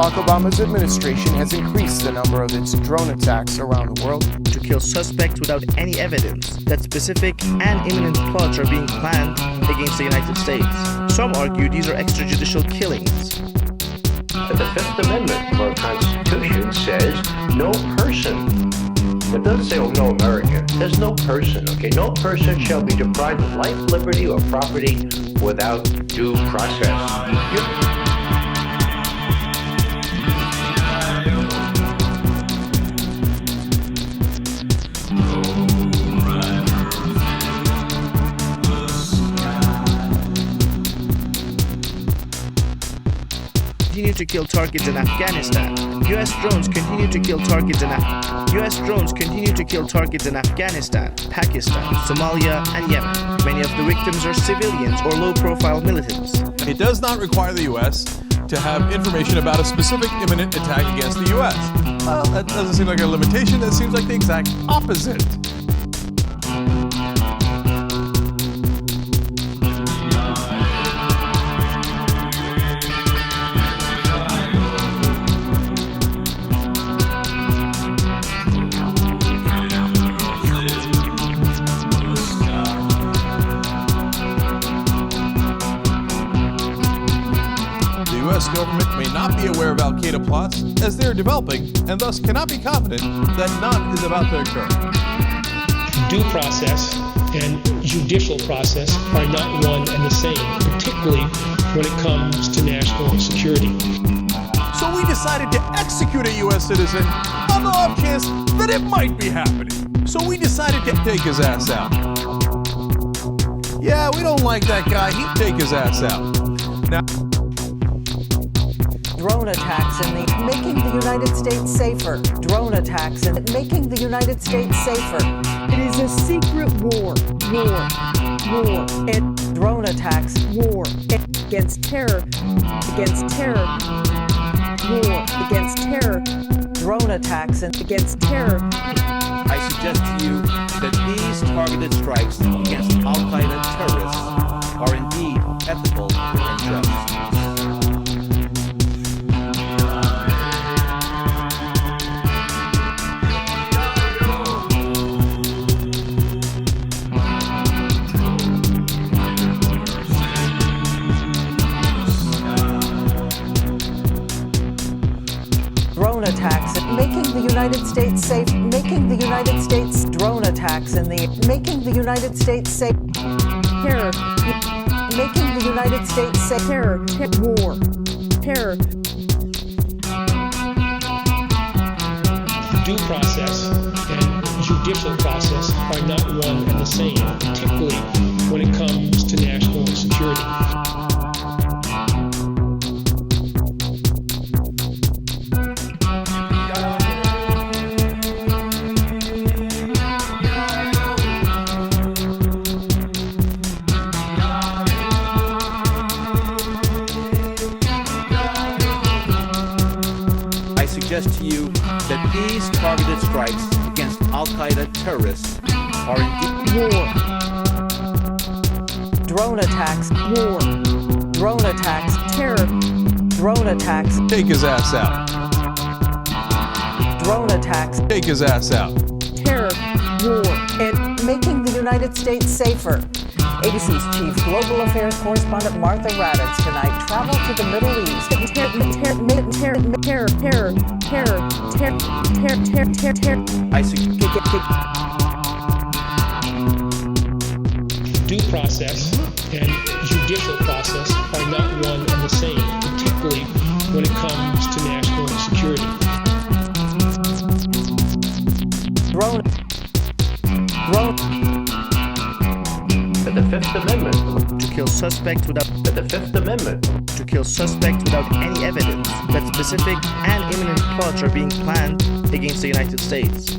Barack Obama's administration has increased the number of its drone attacks around the world to kill suspects without any evidence that specific and imminent plots are being planned against the United States. Some argue these are extrajudicial killings. The Fifth Amendment of our Constitution says no person. It doesn't say, no American. There's no person, okay? No person shall be deprived of life, liberty, or property without due process. Continue to kill targets in Afghanistan. U.S. drones continue to kill targets in Afghanistan, Pakistan, Somalia, and Yemen. Many of the victims are civilians or low-profile militants. It does not require the U.S. to have information about a specific imminent attack against the U.S. Well, that doesn't seem like a limitation. That seems like the exact opposite. The U.S. government may not be aware of al-Qaeda plots as they are developing and thus cannot be confident that none is about to occur. Due process and judicial process are not one and the same, particularly when it comes to national security. So we decided to execute a U.S. citizen on the off chance that it might be happening. So we decided to take his ass out. Yeah, we don't like that guy. He'd take his ass out. Now, drone attacks and making the United States safer. Drone attacks and making the United States safer. It is a secret war. And drone attacks. War against terror. War against terror. Drone attacks and against terror. I suggest to you that these targeted strikes against al-Qaeda terrorists are indeed ethical and just. Drone attacks and making the United States safe. Making the United States drone attacks and making the United States safe. Terror. Making the United States safe. Terror. War. Terror. Due process and judicial process are not one and the same, particularly when it comes to national security. I suggest to you that these targeted strikes against al-Qaeda terrorists are indeed War. Drone attacks. War. Drone attacks. Terror. Drone attacks. take his ass out. Drone attacks. Take his ass out. Terror. War. And making the United States safer. ABC's chief global affairs correspondent Martha Raddatz tonight traveled to the Middle East. Terror. I suggest Due process and judicial process are not one and the same, particularly when it comes to national security. Drone. The Fifth Amendment. To kill suspects without The Fifth Amendment. to kill suspects without any evidence that specific and imminent plots are being planned against the United States.